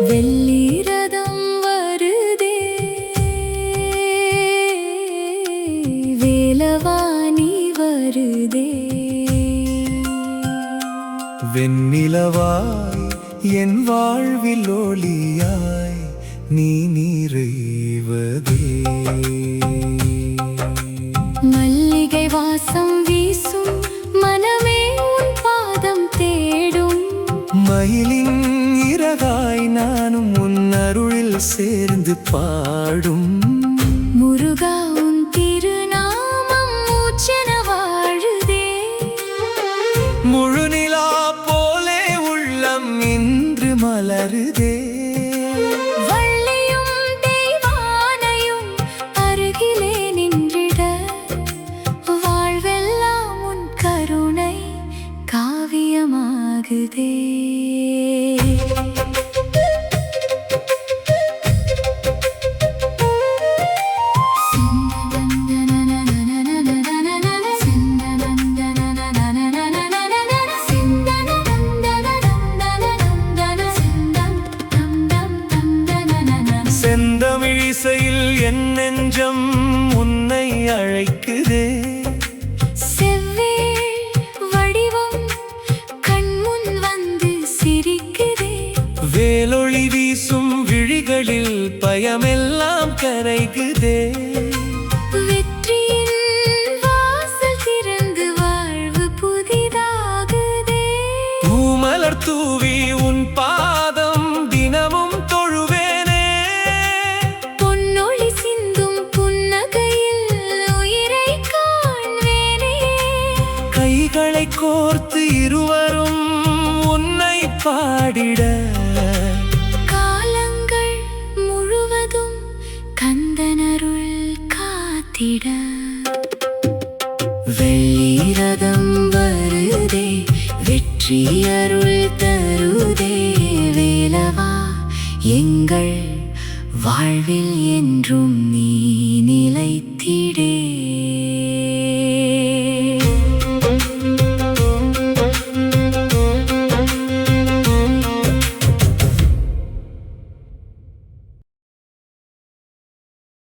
வெள்ளிரதம் வருதே வேலவாணி வருதே வெண்ணிலவாய் என் வாழ்வில் ஒளியாய் நீ நிறைவதே மல்லிகை வாசம் வீசும் மனமே உன் பாதம் தேடும் மயிலின் இறகாய் நானும் உன் அருளில் சேர்ந்து பாடும் முருகா உன் திருநாமம் மூச்சென வாழுதே முழுநிலா போலே உள்ளம் இன்று மலருதே வள்ளியும் தெய்வானையும் அருகிலே நின்றிட வாழ்வெல்லாம் உன் கருணை காவியமாகுதே செந்தமிழிசையில் என் நெஞ்சம் உன்னை அழைக்குதே செவ்வேள் வடிவம் கண்முன் வந்து சிரிக்குதே வேலொளி வீசும் விழிகளில் பயமெல்லாம் கரைகுதே வெற்றியின் வாசல் திறந்து வாழ்வு புதிதாகுதே பூமலர் தூவி உன் பாதம் தினமும் தொழுவேனே பொன்னொளி சிந்தும் புன்னகையில் உயிரை காண்வேனே கைகளை கோர்த்து இருவரும் உன்னை பாடிட காலங்கள் முழுவதும் கந்தனருள் காத்திட வெள்ளிரதம் வருதே வெற்றி அருள் தருதே வேலவா எங்கள் வாழ்வில் என்றும் நீ நிலைத்திட